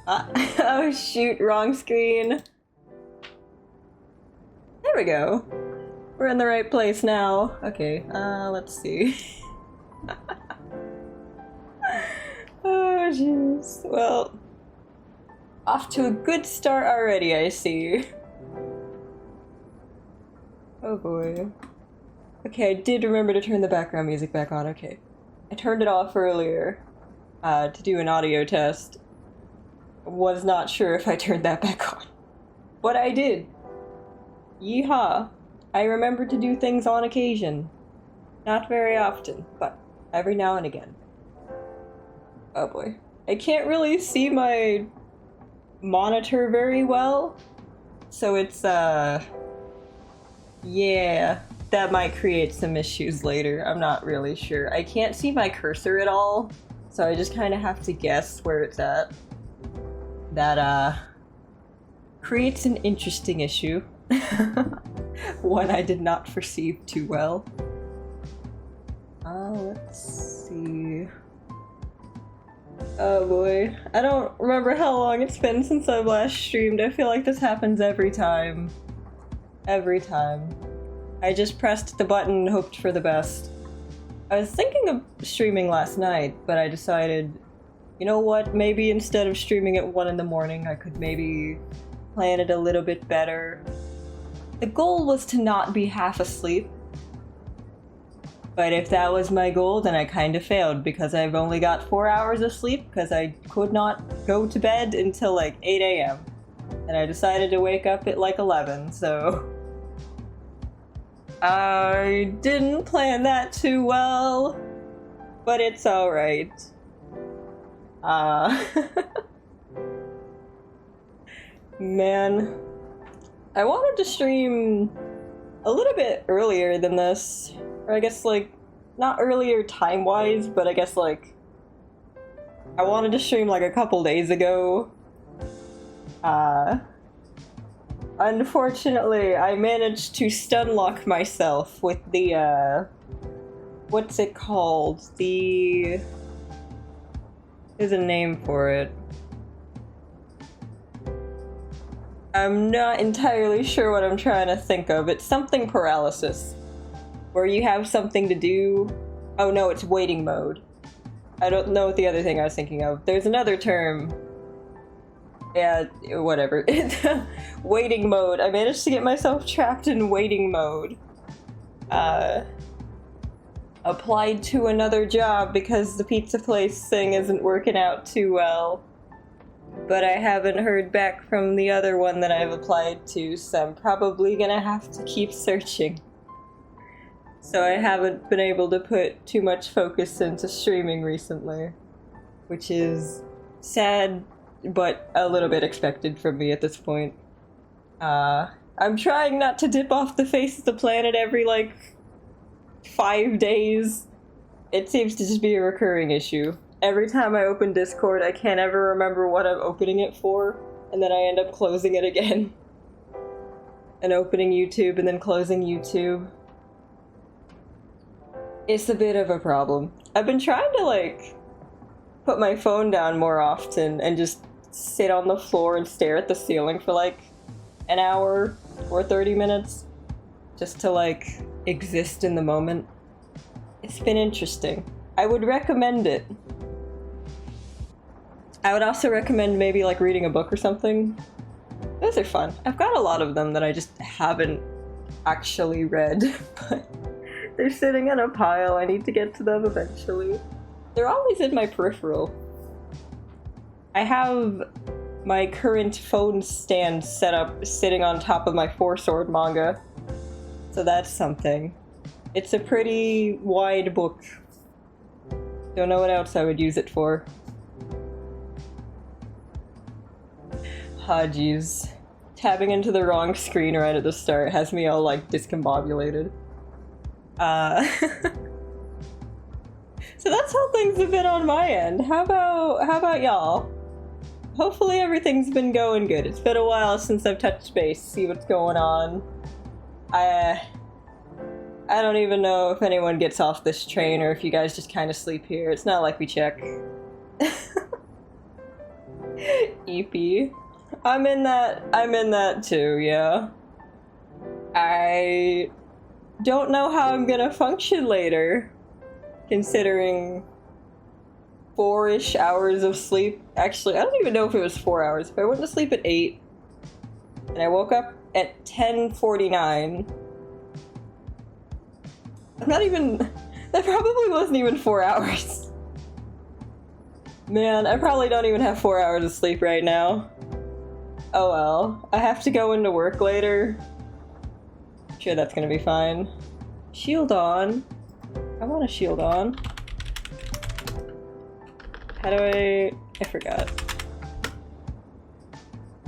Oh shoot, wrong screen. There we go. We're in the right place now. Okay, let's see. Oh jeez. Well, off to a good start already, I see. Oh boy. Okay, I did remember to turn the background music back on, okay. I turned it off earlier to do an audio test. Was not sure if I turned that back on. But I did. Yeehaw. I remember to do things on occasion. Not very often, but every now and again. Oh boy. I can't really see my monitor very well, so it's, yeah, that might create some issues later. I'm not really sure. I can't see my cursor at all, so I just kind of have to guess where it's at. That, creates an interesting issue. One I did not foresee too well. Let's see. Oh boy. I don't remember how long it's been since I've last streamed. I feel like this happens every time. Every time. I just pressed the button and hoped for the best. I was thinking of streaming last night, but I decided, you know what, maybe instead of streaming at 1 in the morning, I could maybe plan it a little bit better. The goal was to not be half asleep. But if that was my goal, then I kind of failed because I've only got 4 hours of sleep because I could not go to bed until like 8 AM. And I decided to wake up at like 11, so... I didn't plan that too well, but it's alright. Man. I wanted to stream a little bit earlier than this. Or I guess, like, not earlier time-wise, but I guess, like, I wanted to stream, like, a couple days ago. Unfortunately, I managed to stun-lock myself with the, what's it called? There's a name for it. I'm not entirely sure what I'm trying to think of. It's something paralysis. Where you have something to do. Oh no, it's waiting mode. I don't know what the other thing I was thinking of. There's another term. Yeah, whatever. Waiting mode. I managed to get myself trapped in waiting mode. Applied to another job because the pizza place thing isn't working out too well. But I haven't heard back from the other one that I've applied to, so I'm probably gonna have to keep searching. So I haven't been able to put too much focus into streaming recently, which is sad, but a little bit expected from me at this point. I'm trying not to dip off the face of the planet every, like, 5 days. It seems to just be a recurring issue. Every time I open Discord, I can't ever remember what I'm opening it for, and then I end up closing it again. And opening YouTube, and then closing YouTube. It's a bit of a problem. I've been trying to, like, put my phone down more often and just sit on the floor and stare at the ceiling for, like, an hour or 30 minutes. Just to, like, exist in the moment. It's been interesting. I would recommend it. I would also recommend maybe, like, reading a book or something. Those are fun. I've got a lot of them that I just haven't actually read, but... They're sitting in a pile. I need to get to them eventually. They're always in my peripheral. I have my current phone stand set up sitting on top of my Four Sword manga. So that's something. It's a pretty wide book. Don't know what else I would use it for. Ah, jeez. Tabbing into the wrong screen right at the start has me all, like, discombobulated. So that's how things have been on my end. How about y'all? Hopefully everything's been going good. It's been a while since I've touched base, see what's going on. I don't even know if anyone gets off this train or if you guys just kind of sleep here. It's not like we check. EP. I'm in that too, yeah. I don't know how I'm gonna function later, considering 4-ish hours of sleep. Actually, I don't even know if it was 4 hours. If I went to sleep at 8, and I woke up at 10:49. Not even... That probably wasn't even 4 hours. Man, I probably don't even have 4 hours of sleep right now. Oh well. I have to go into work later. I'm sure that's gonna be fine. Shield on. I want a shield on. How do I forgot.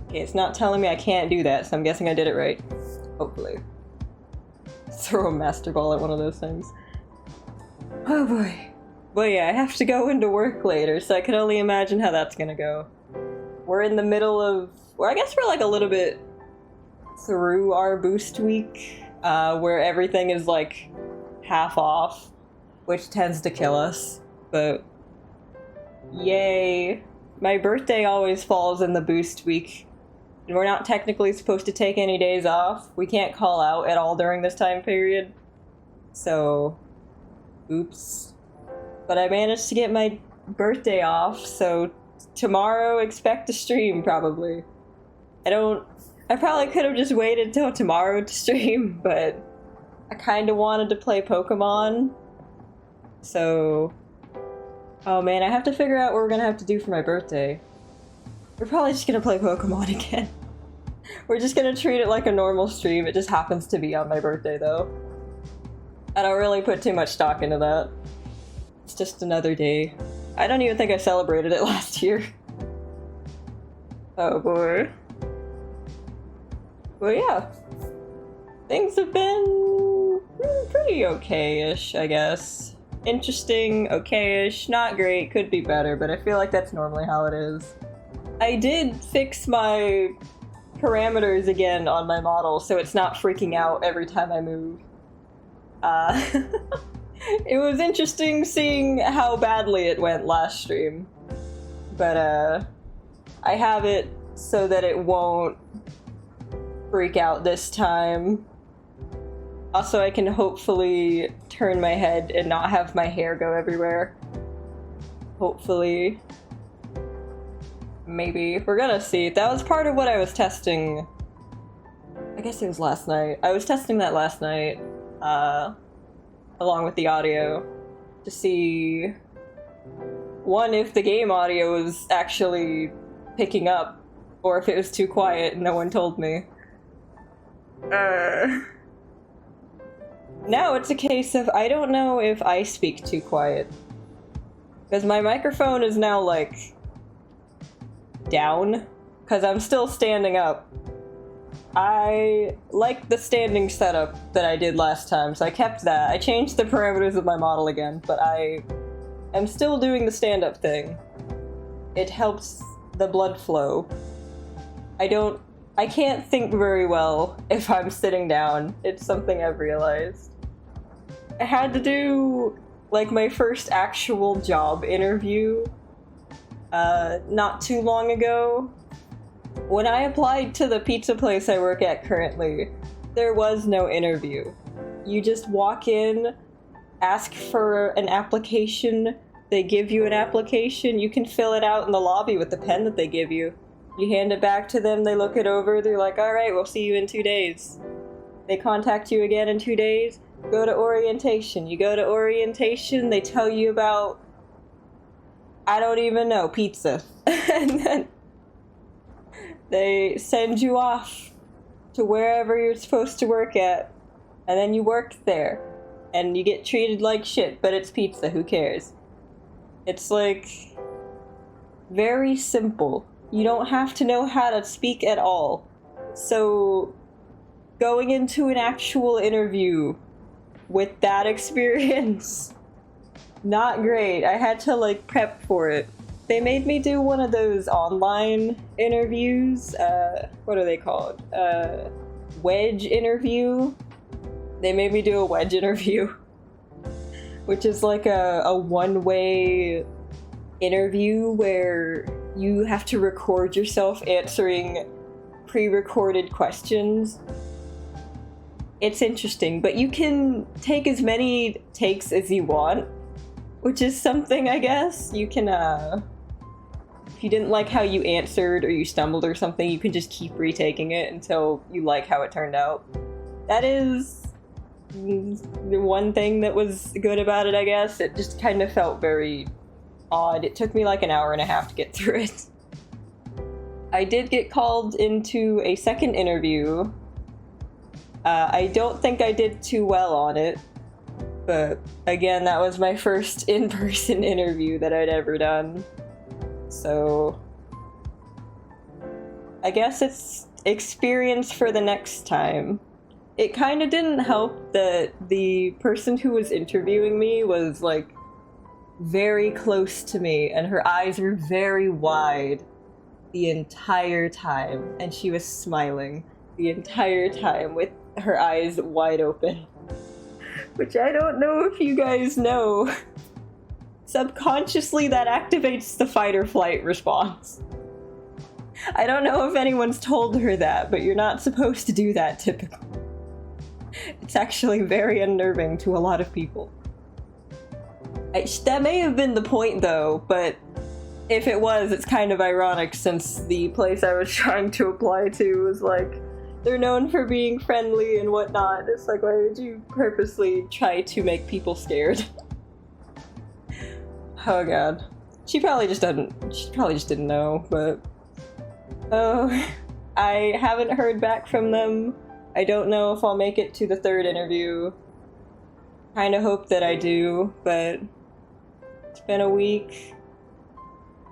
Okay, it's not telling me I can't do that, so I'm guessing I did it right. Hopefully. Throw a master ball at one of those things. Oh boy. But yeah, I have to go into work later, so I can only imagine how that's gonna go. We're in the middle of... Well, I guess we're like a little bit through our boost week, where everything is like half off, which tends to kill us, but yay. My birthday always falls in the boost week, and we're not technically supposed to take any days off. We can't call out at all during this time period, so oops. But I managed to get my birthday off, so tomorrow expect a stream, probably. I probably could have just waited till tomorrow to stream, but I kind of wanted to play Pokemon, so... Oh man, I have to figure out what we're gonna have to do for my birthday. We're probably just gonna play Pokemon again. We're just gonna treat it like a normal stream. It just happens to be on my birthday, though. I don't really put too much stock into that. It's just another day. I don't even think I celebrated it last year. Oh boy. Well, yeah. Things have been pretty okay-ish, I guess. Interesting, okay-ish, not great, could be better, but I feel like that's normally how it is. I did fix my parameters again on my model, so it's not freaking out every time I move. It was interesting seeing how badly it went last stream, but I have it so that it won't freak out this time. Also, I can hopefully turn my head and not have my hair go everywhere. Hopefully. Maybe. We're gonna see. That was part of what I was testing. I guess it was last night. I was testing that last night, along with the audio, to see, one, if the game audio was actually picking up, or if it was too quiet and no one told me. Now it's a case of I don't know if I speak too quiet. Because my microphone is now, like, down. Because I'm still standing up. I like the standing setup that I did last time, so I kept that. I changed the parameters of my model again, but I am still doing the stand-up thing. It helps the blood flow. I can't think very well if I'm sitting down. It's something I've realized. I had to do, like, my first actual job interview not too long ago. When I applied to the pizza place I work at currently, there was no interview. You just walk in, ask for an application, they give you an application, you can fill it out in the lobby with the pen that they give you. You hand it back to them, they look it over, they're like, alright, we'll see you in 2 days. They contact you again in 2 days, go to orientation. You go to orientation, they tell you about, I don't even know, pizza. And then they send you off to wherever you're supposed to work at, and then you work there, and you get treated like shit, but it's pizza, who cares? It's like, very simple. You don't have to know how to speak at all. So, going into an actual interview with that experience, not great. I had to, like, prep for it. They made me do one of those online interviews. What are they called? Wedge interview. They made me do a wedge interview, which is like a one-way interview where you have to record yourself answering pre-recorded questions. It's interesting, but you can take as many takes as you want, which is something, I guess. You can, if you didn't like how you answered or you stumbled or something, you can just keep retaking it until you like how it turned out. That is the one thing that was good about it, I guess. It just kind of felt very odd. It took me like an hour and a half to get through it. I did get called into a second interview. I don't think I did too well on it, but again, that was my first in-person interview that I'd ever done. So I guess it's experience for the next time. It kind of didn't help that the person who was interviewing me was like very close to me and her eyes were very wide the entire time, and she was smiling the entire time with her eyes wide open. Which I don't know if you guys know. Subconsciously, that activates the fight or flight response. I don't know if anyone's told her that, but you're not supposed to do that typically. It's actually very unnerving to a lot of people. That may have been the point though, but if it was, it's kind of ironic since the place I was trying to apply to was like, they're known for being friendly and whatnot. It's like, why would you purposely try to make people scared? Oh god. She probably just didn't know, but... Oh, I haven't heard back from them. I don't know if I'll make it to the third interview. Kinda hope that I do, but... It's been a week.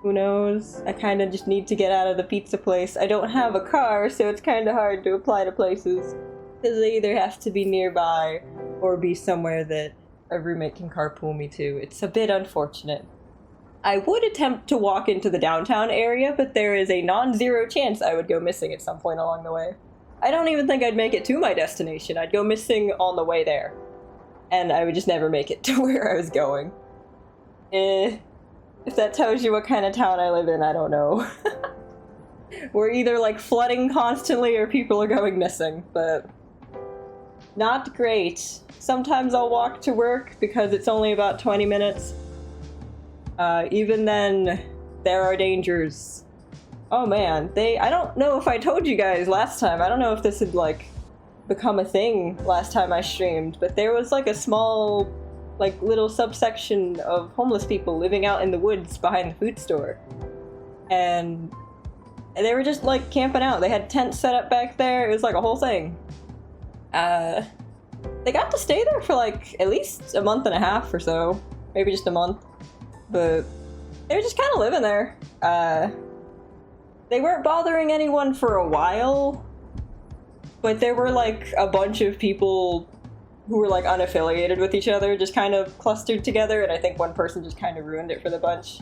Who knows? I kinda just need to get out of the pizza place. I don't have a car, so it's kinda hard to apply to places. Because they either have to be nearby, or be somewhere that a roommate can carpool me to. It's a bit unfortunate. I would attempt to walk into the downtown area, but there is a non-zero chance I would go missing at some point along the way. I don't even think I'd make it to my destination. I'd go missing on the way there. And I would just never make it to where I was going. If that tells you what kind of town I live in, I don't know. We're either like flooding constantly or people are going missing, but not great. Sometimes I'll walk to work because it's only about 20 minutes. Even then, there are dangers. Oh man, I don't know if I told you guys last time. I don't know if this had like become a thing last time I streamed, but there was like a small like little subsection of homeless people living out in the woods behind the food store. And they were just like camping out. They had tents set up back there. It was like a whole thing. They got to stay there for like at least a month and a half or so. Maybe just a month. But they were just kind of living there. They weren't bothering anyone for a while, but there were like a bunch of people who were like unaffiliated with each other, just kind of clustered together, and I think one person just kind of ruined it for the bunch.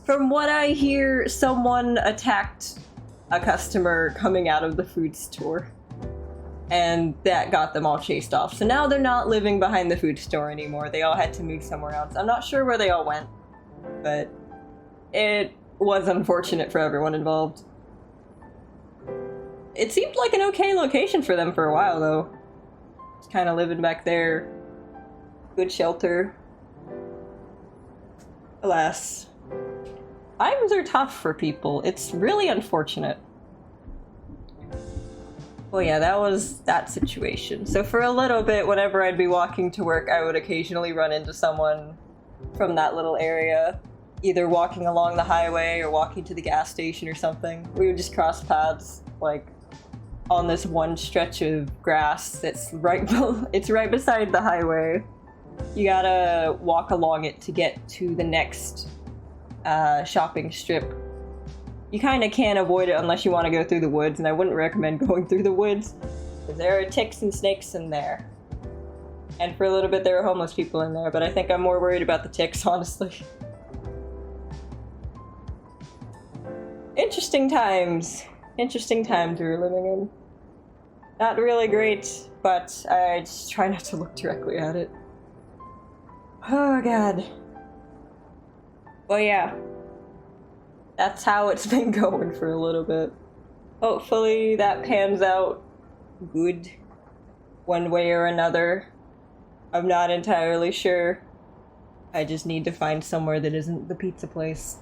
From what I hear, someone attacked a customer coming out of the food store, and that got them all chased off. So now they're not living behind the food store anymore. They all had to move somewhere else. I'm not sure where they all went, but it was unfortunate for everyone involved. It seemed like an okay location for them for a while, though. Just kind of living back there. Good shelter. Alas. Times are tough for people. It's really unfortunate. Well, yeah, that was that situation. So for a little bit, whenever I'd be walking to work, I would occasionally run into someone from that little area, either walking along the highway or walking to the gas station or something. We would just cross paths, like, on this one stretch of grass that's it's right beside the highway. You gotta walk along it to get to the next shopping strip. You kind of can't avoid it unless you want to go through the woods, and I wouldn't recommend going through the woods because there are ticks and snakes in there. And for a little bit there were homeless people in there, but I think I'm more worried about the ticks, honestly. Interesting times we were living in. Not really great, but I just try not to look directly at it. Oh god. Well, yeah. that's how it's been going for a little bit. Hopefully that pans out good one way or another. I'm not entirely sure. I just need to find somewhere that isn't the pizza place.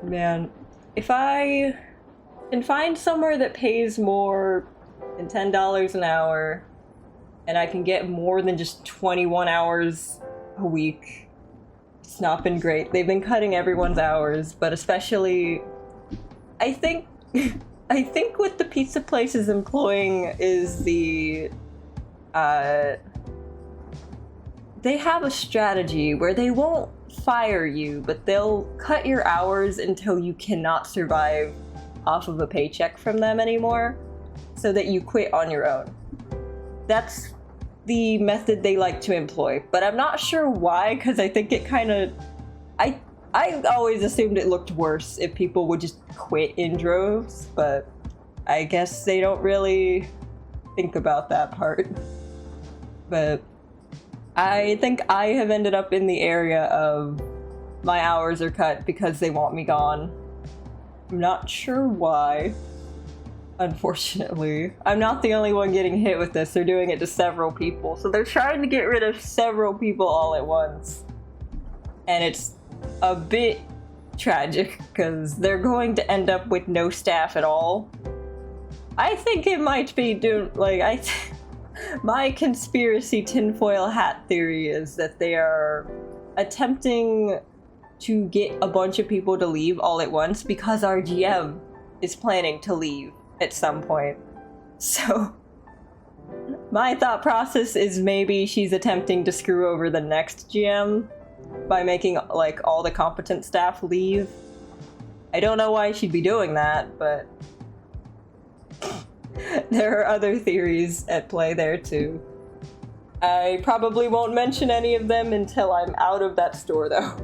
Man, if I can find somewhere that pays more than $10 an hour, and I can get more than just 21 hours a week, it's not been great. They've been cutting everyone's hours, but especially, I think what the pizza place is employing is the, they have a strategy where they won't fire you, but they'll cut your hours until you cannot survive off of a paycheck from them anymore, so that you quit on your own. That's the method they like to employ, but I'm not sure why, because I think it kind of... I always assumed it looked worse if people would just quit in droves, but I guess they don't really think about that part. But I think I have ended up in the area of my hours are cut because they want me gone. I'm not sure why, unfortunately. I'm not the only one getting hit with this. They're doing it to several people. So they're trying to get rid of several people all at once. And it's a bit tragic because they're going to end up with no staff at all. I think it might be my conspiracy tinfoil hat theory is that they are attempting to get a bunch of people to leave all at once because our GM is planning to leave at some point. So my thought process is maybe she's attempting to screw over the next GM by making like all the competent staff leave. I don't know why she'd be doing that, but there are other theories at play there too. I probably won't mention any of them until I'm out of that store though.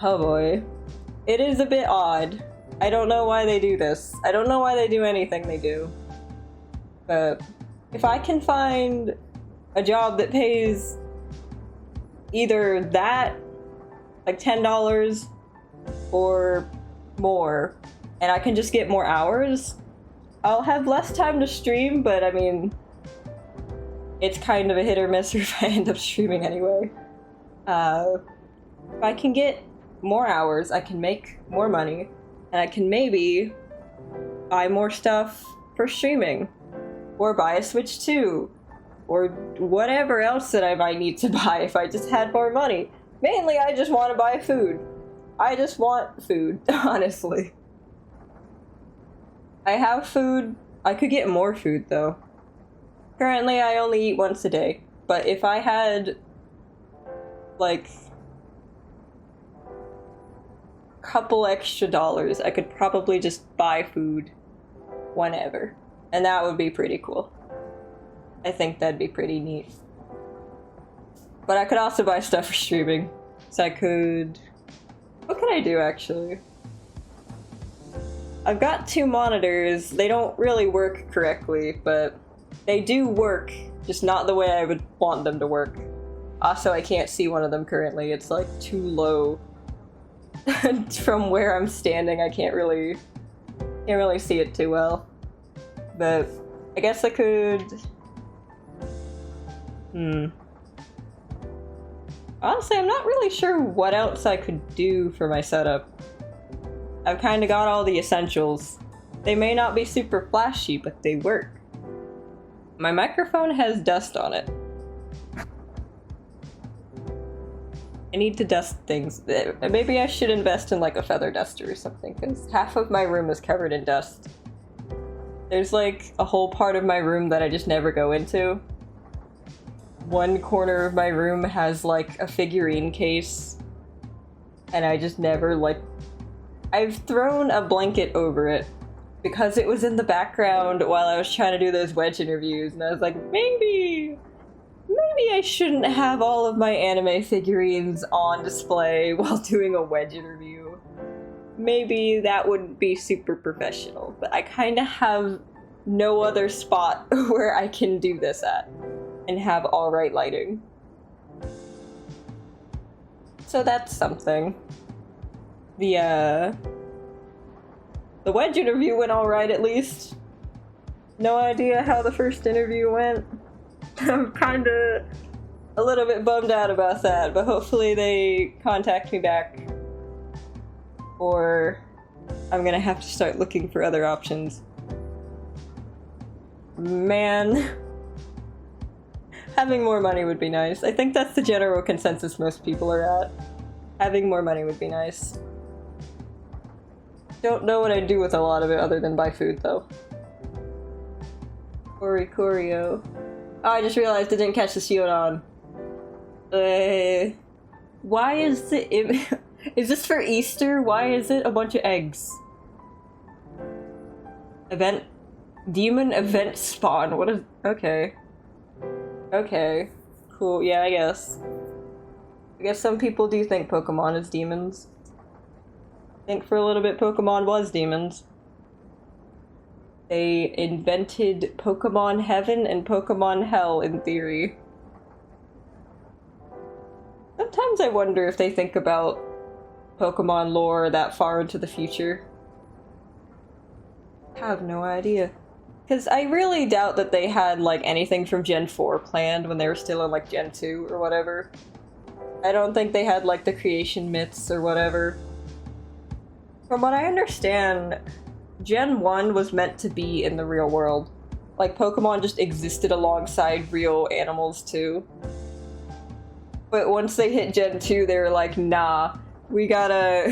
Oh boy. It is a bit odd. I don't know why they do this. I don't know why they do anything they do. But if I can find a job that pays either that, like $10 or more, and I can just get more hours, I'll have less time to stream, but I mean, it's kind of a hit or miss if I end up streaming anyway. If I can get more hours, I can make more money, and I can maybe buy more stuff for streaming, or buy a Switch 2, or whatever else that I might need to buy if I just had more money. Mainly, I just want to buy food. I just want food, honestly. I have food. I could get more food, though. Currently, I only eat once a day, but if I had, like, a couple extra dollars, I could probably just buy food whenever, and that would be pretty cool. I think that'd be pretty neat. But I could also buy stuff for streaming. So I could... What can I do, actually? I've got 2 monitors. They don't really work correctly, but they do work, just not the way I would want them to work. Also, I can't see one of them currently. It's like too low. From where I'm standing, I can't really see it too well. But I guess I could... Honestly, I'm not really sure what else I could do for my setup. I've kind of got all the essentials. They may not be super flashy, but they work. My microphone has dust on it. I need to dust things. Maybe I should invest in like a feather duster or something, because half of my room is covered in dust. There's like a whole part of my room that I just never go into. One corner of my room has like a figurine case, and I just never like... I've thrown a blanket over it because it was in the background while I was trying to do those wedge interviews, and I was like, maybe I shouldn't have all of my anime figurines on display while doing a wedge interview. Maybe that wouldn't be super professional, but I kind of have no other spot where I can do this at and have alright lighting. So that's something. The wedge interview went alright at least. No idea how the first interview went. I'm kinda a little bit bummed out about that, but hopefully they contact me back. Or I'm gonna have to start looking for other options. Man. Having more money would be nice. I think that's the general consensus most people are at. Having more money would be nice. Don't know what I'd do with a lot of it other than buy food, though. Corio. Oh, I just realized I didn't catch the Xenon. Why is it... Is this for Easter? Why is it a bunch of eggs? Demon event spawn. What is... Okay. Okay. Cool. Yeah, I guess. I guess some people do think Pokemon is demons. I think for a little bit Pokemon was demons. They invented Pokemon Heaven and Pokemon Hell in theory. Sometimes I wonder if they think about Pokemon lore that far into the future. I have no idea. Because I really doubt that they had, like, anything from Gen 4 planned when they were still in, like, Gen 2 or whatever. I don't think they had, like, the creation myths or whatever. From what I understand, Gen 1 was meant to be in the real world. Like, Pokemon just existed alongside real animals, too. But once they hit Gen 2, they were like, nah, we gotta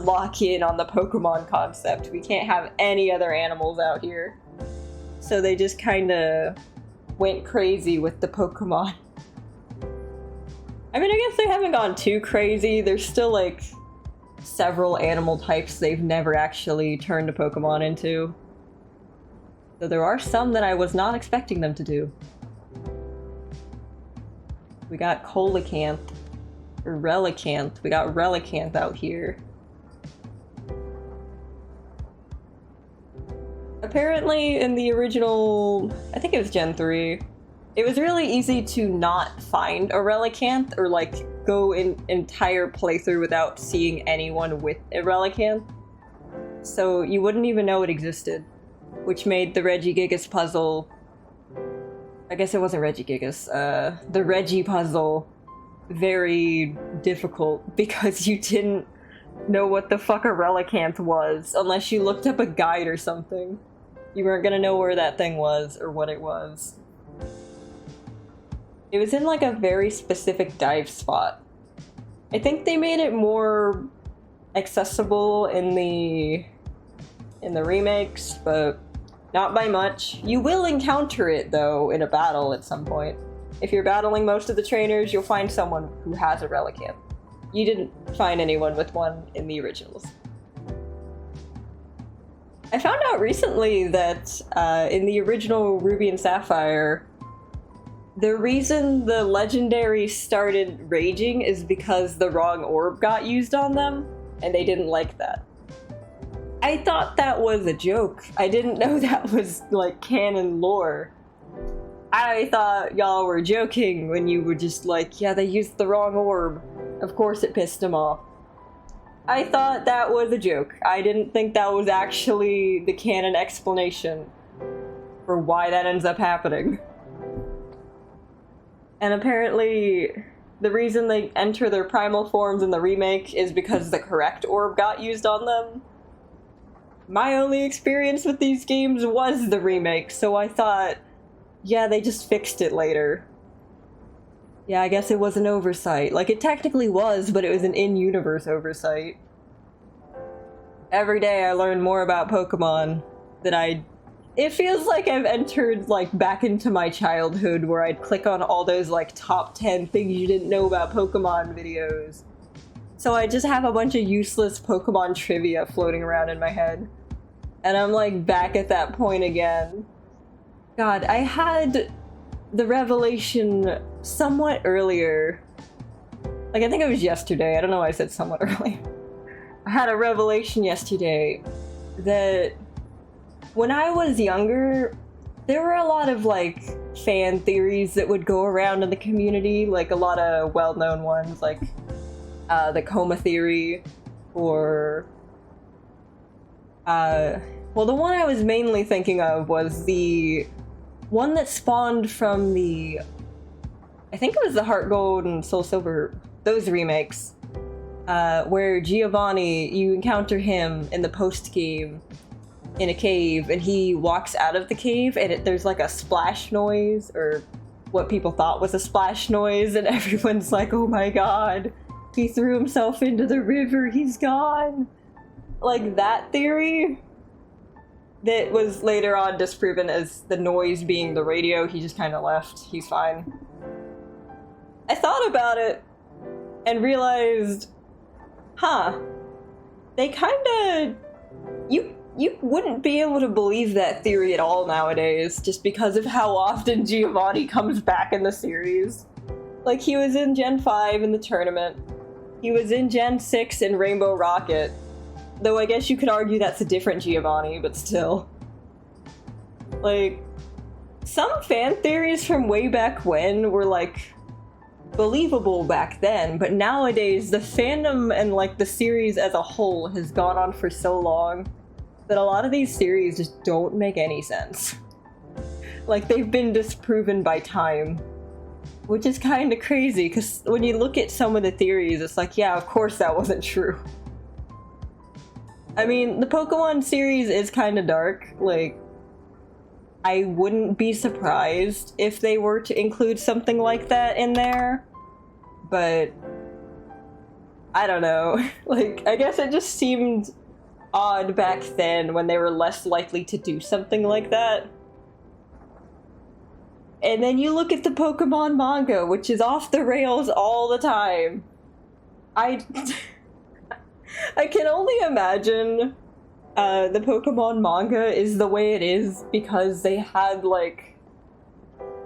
lock in on the Pokemon concept. We can't have any other animals out here. So they just kinda went crazy with the Pokemon. I mean, I guess they haven't gone too crazy. There's still, like, several animal types they've never actually turned a Pokemon into. So there are some that I was not expecting them to do. We got Coelacanth. Or Relicanth. We got Relicanth out here. Apparently in the original, I think it was Gen 3, it was really easy to not find a Relicanth or like go an entire playthrough without seeing anyone with a Relicanth. So you wouldn't even know it existed, which made the Regigigas puzzle, I guess it wasn't Regigigas, the Regi puzzle very difficult because you didn't know what the fuck a Relicanth was unless you looked up a guide or something. You weren't gonna know where that thing was or what it was. It was in like a very specific dive spot. I think they made it more accessible in the remakes, but not by much. You will encounter it though in a battle at some point. If you're battling most of the trainers, you'll find someone who has a Relicanth. You didn't find anyone with one in the originals. I found out recently that in the original Ruby and Sapphire, the reason the legendary started raging is because the wrong orb got used on them, and they didn't like that. I thought that was a joke. I didn't know that was like canon lore. I thought y'all were joking when you were just like, yeah, they used the wrong orb. Of course it pissed them off. I thought that was a joke. I didn't think that was actually the canon explanation for why that ends up happening. And apparently, the reason they enter their primal forms in the remake is because the correct orb got used on them. My only experience with these games was the remake, so I thought, yeah, they just fixed it later. Yeah, I guess it was an oversight. Like, it technically was, but it was an in-universe oversight. Every day I learn more about Pokemon that it feels like I've entered, like, back into my childhood where I'd click on all those, like, top 10 things you didn't know about Pokemon videos. So I just have a bunch of useless Pokemon trivia floating around in my head. And I'm, like, back at that point again. God, I had the revelation somewhat earlier. Like, I think it was yesterday. I don't know why I said somewhat earlier. I had a revelation yesterday that when I was younger, there were a lot of, like, fan theories that would go around in the community, like a lot of well-known ones, like the coma theory, or well, the one I was mainly thinking of was the one that spawned from the, I think it was the Heart Gold and Soul Silver, those remakes, where Giovanni, you encounter him in the post-game in a cave, and he walks out of the cave, and there's like a splash noise, or what people thought was a splash noise, and everyone's like, oh my god, he threw himself into the river, he's gone. Like, that theory that was later on disproven as the noise being the radio. He just kind of left. He's fine. I thought about it and realized, they kind of... You wouldn't be able to believe that theory at all nowadays, just because of how often Giovanni comes back in the series. Like, he was in Gen 5 in the tournament. He was in Gen 6 in Rainbow Rocket. Though I guess you could argue that's a different Giovanni, but still. Like, some fan theories from way back when were, like, believable back then, but nowadays the fandom and, like, the series as a whole has gone on for so long that a lot of these theories just don't make any sense. Like, they've been disproven by time. Which is kind of crazy, because when you look at some of the theories, it's like, yeah, of course that wasn't true. I mean, the Pokemon series is kind of dark. Like, I wouldn't be surprised if they were to include something like that in there. But I don't know. Like, I guess it just seemed odd back then when they were less likely to do something like that. And then you look at the Pokemon manga, which is off the rails all the time. I can only imagine the Pokemon manga is the way it is because they had, like...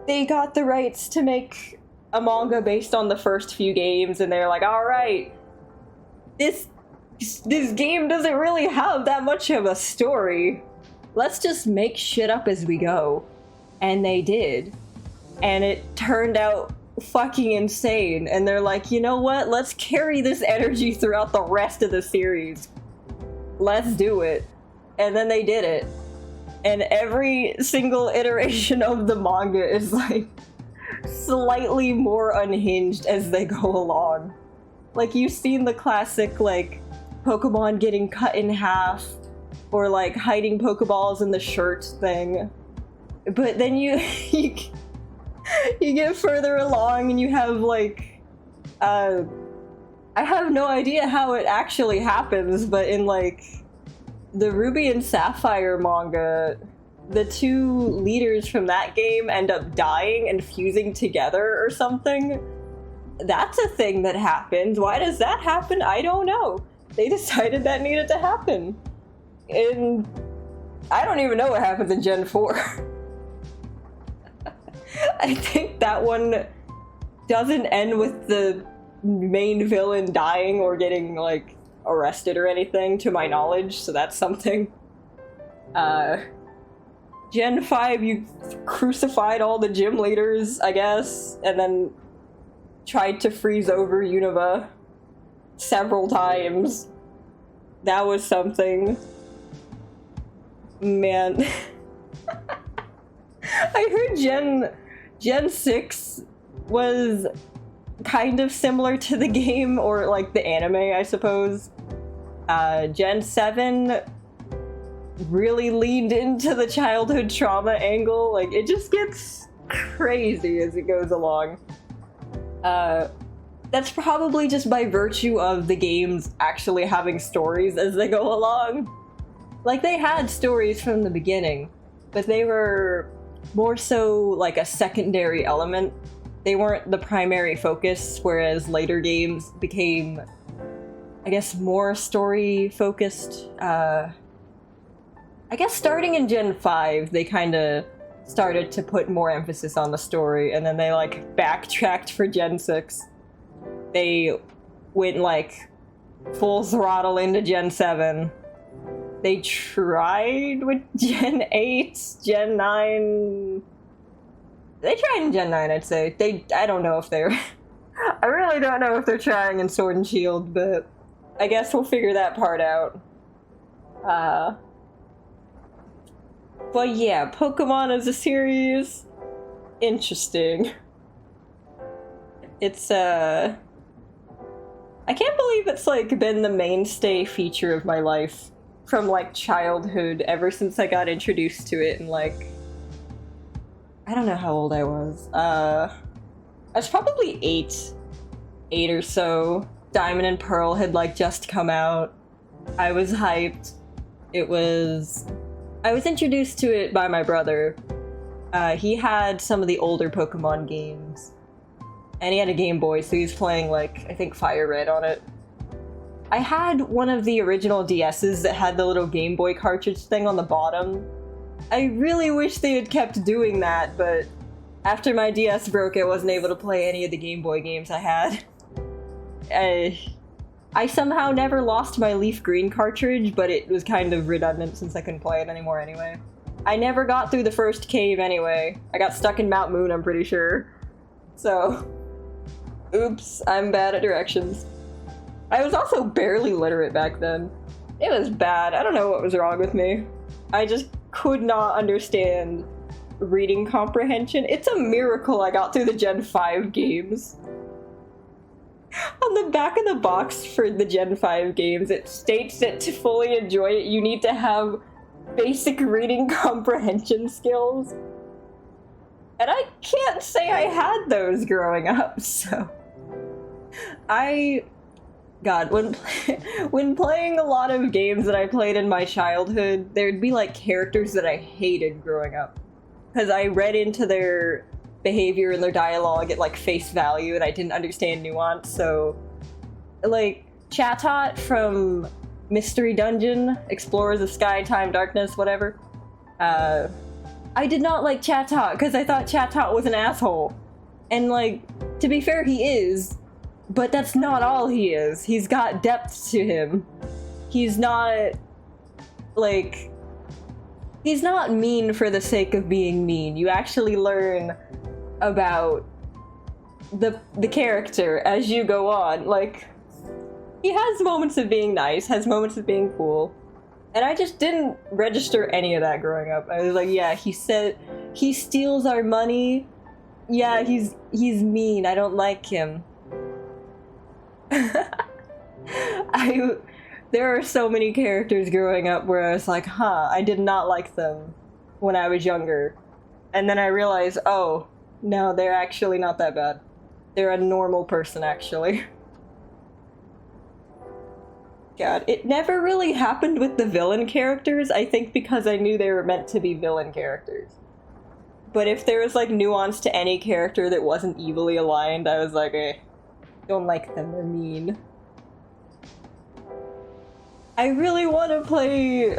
They got the rights to make a manga based on the first few games, and they're like, alright, this game doesn't really have that much of a story. Let's just make shit up as we go. And they did. And it turned out fucking insane. And they're like, you know what? Let's carry this energy throughout the rest of the series. Let's do it. And then they did it. And every single iteration of the manga is like slightly more unhinged as they go along. Like, you've seen the classic, like, Pokemon getting cut in half, or like hiding Pokeballs in the shirt thing. But then you get further along and you have, like, I have no idea how it actually happens, but in, like, the Ruby and Sapphire manga, the two leaders from that game end up dying and fusing together or something. That's a thing that happens. Why does that happen? I don't know. They decided that needed to happen. And I don't even know what happens in Gen 4. I think that one doesn't end with the main villain dying or getting, like, arrested or anything, to my knowledge, so that's something. Gen 5, you crucified all the gym leaders, I guess, and then tried to freeze over Unova several times. That was something. Man. I heard Gen 6 was kind of similar to the game, or like the anime, I suppose. Gen 7 really leaned into the childhood trauma angle. Like, it just gets crazy as it goes along. That's probably just by virtue of the games actually having stories as they go along. Like, they had stories from the beginning, but they were more so like a secondary element. They weren't the primary focus, whereas later games became, I guess, more story-focused. I guess starting in Gen 5, they kind of started to put more emphasis on the story, and then they, like, backtracked for Gen 6. They went, like, full throttle into Gen 7. They tried with Gen 8, Gen 9... They tried in Gen 9, I'd say. I don't know if they're I really don't know if they're trying in Sword and Shield, but I guess we'll figure that part out. But yeah, Pokemon as a series, interesting. It's, I can't believe it's, like, been the mainstay feature of my life from, like, childhood, ever since I got introduced to it, and, like, I don't know how old I was. I was probably 8 or so. Diamond and Pearl had, like, just come out. I was hyped. I was introduced to it by my brother. He had some of the older Pokemon games. And he had a Game Boy, so he was playing, like, I think Fire Red on it. I had one of the original DS's that had the little Game Boy cartridge thing on the bottom. I really wish they had kept doing that, but after my DS broke, I wasn't able to play any of the Game Boy games I had. I somehow never lost my Leaf Green cartridge, but it was kind of redundant since I couldn't play it anymore anyway. I never got through the first cave anyway. I got stuck in Mount Moon, I'm pretty sure. So, oops, I'm bad at directions. I was also barely literate back then. It was bad. I don't know what was wrong with me. I just could not understand reading comprehension. It's a miracle I got through the Gen 5 games. On the back of the box for the Gen 5 games, it states that to fully enjoy it, you need to have basic reading comprehension skills. And I can't say I had those growing up, so... God, when playing a lot of games that I played in my childhood, there'd be, like, characters that I hated growing up. Because I read into their behavior and their dialogue at, like, face value, and I didn't understand nuance, so... Like, Chatot from Mystery Dungeon, Explorers of Sky, Time, Darkness, whatever. I did not like Chatot, because I thought Chatot was an asshole. And, like, to be fair, he is, but that's not all he is. He's got depth to him. He's not, like... He's not mean for the sake of being mean. You actually learn about the character as you go on. Like, he has moments of being nice, has moments of being cool. And I just didn't register any of that growing up. I was like, yeah, he said he steals our money. Yeah, he's mean. I don't like him. There are so many characters growing up where I was like, huh, I did not like them when I was younger. And then I realized, oh, no, they're actually not that bad. They're a normal person, actually. God, it never really happened with the villain characters, I think because I knew they were meant to be villain characters. But if there was, like, nuance to any character that wasn't evilly aligned, I was like, eh, don't like them, they're mean. I really want to play,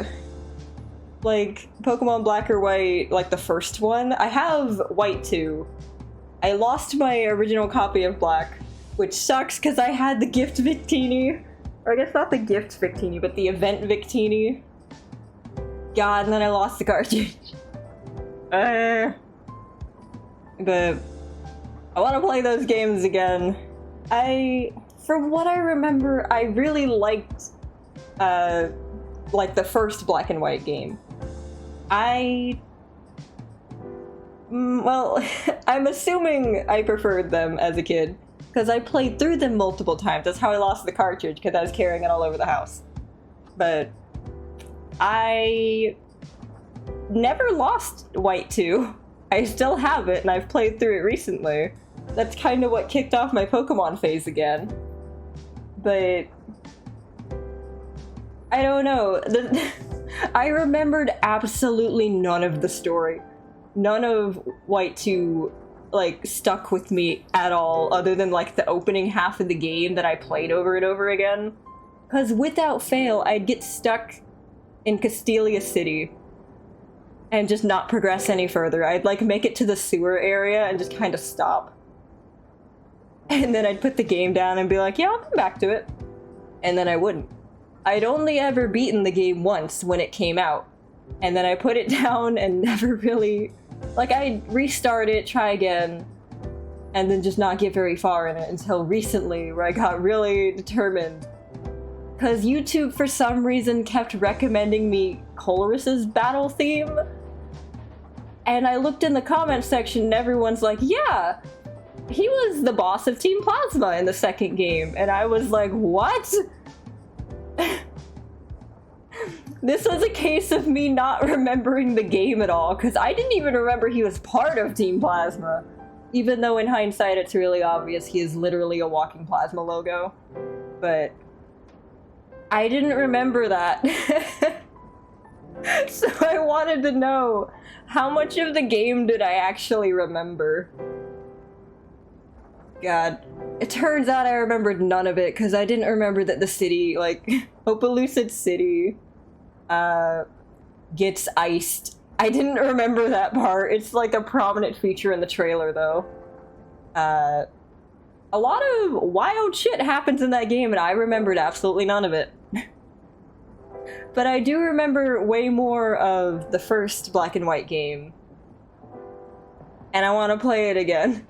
like, Pokemon Black or White, like, the first one. I have White 2. I lost my original copy of Black, which sucks because I had the gift Victini. Or I guess not the gift Victini, but the event Victini. God, and then I lost the cartridge. But I want to play those games again. From what I remember, I really liked, like, the first Black and White game. Well, I'm assuming I preferred them as a kid, because I played through them multiple times. That's how I lost the cartridge, because I was carrying it all over the house. But I never lost White 2. I still have it, and I've played through it recently. That's kind of what kicked off my Pokemon phase again. But I don't know. I remembered absolutely none of the story. None of White 2, like, stuck with me at all, other than, like, the opening half of the game that I played over and over again. Because without fail, I'd get stuck in Castelia City and just not progress any further. I'd, like, make it to the sewer area and just kind of stop. And then I'd put the game down and be like, yeah, I'll come back to it. And then I wouldn't. I'd only ever beaten the game once when it came out. And then I put it down and never really... Like, I'd restart it, try again. and then just not get very far in it until recently, where I got really determined. Because YouTube, for some reason, kept recommending me Coloris's battle theme. And I looked in the comment section and everyone's like, yeah, he was the boss of Team Plasma in the second game. And I was like, what? This was a case of me not remembering the game at all, because I didn't even remember he was part of Team Plasma. Even though in hindsight it's really obvious he is literally a walking plasma logo. But I didn't remember that. So I wanted to know, how much of the game did I actually remember? God. It turns out I remembered none of it, because I didn't remember that the city, like, Opelucid City, gets iced. I didn't remember that part. It's like a prominent feature in the trailer, though. A lot of wild shit happens in that game, and I remembered absolutely none of it. But I do remember way more of the first Black and White game. And I want to play it again.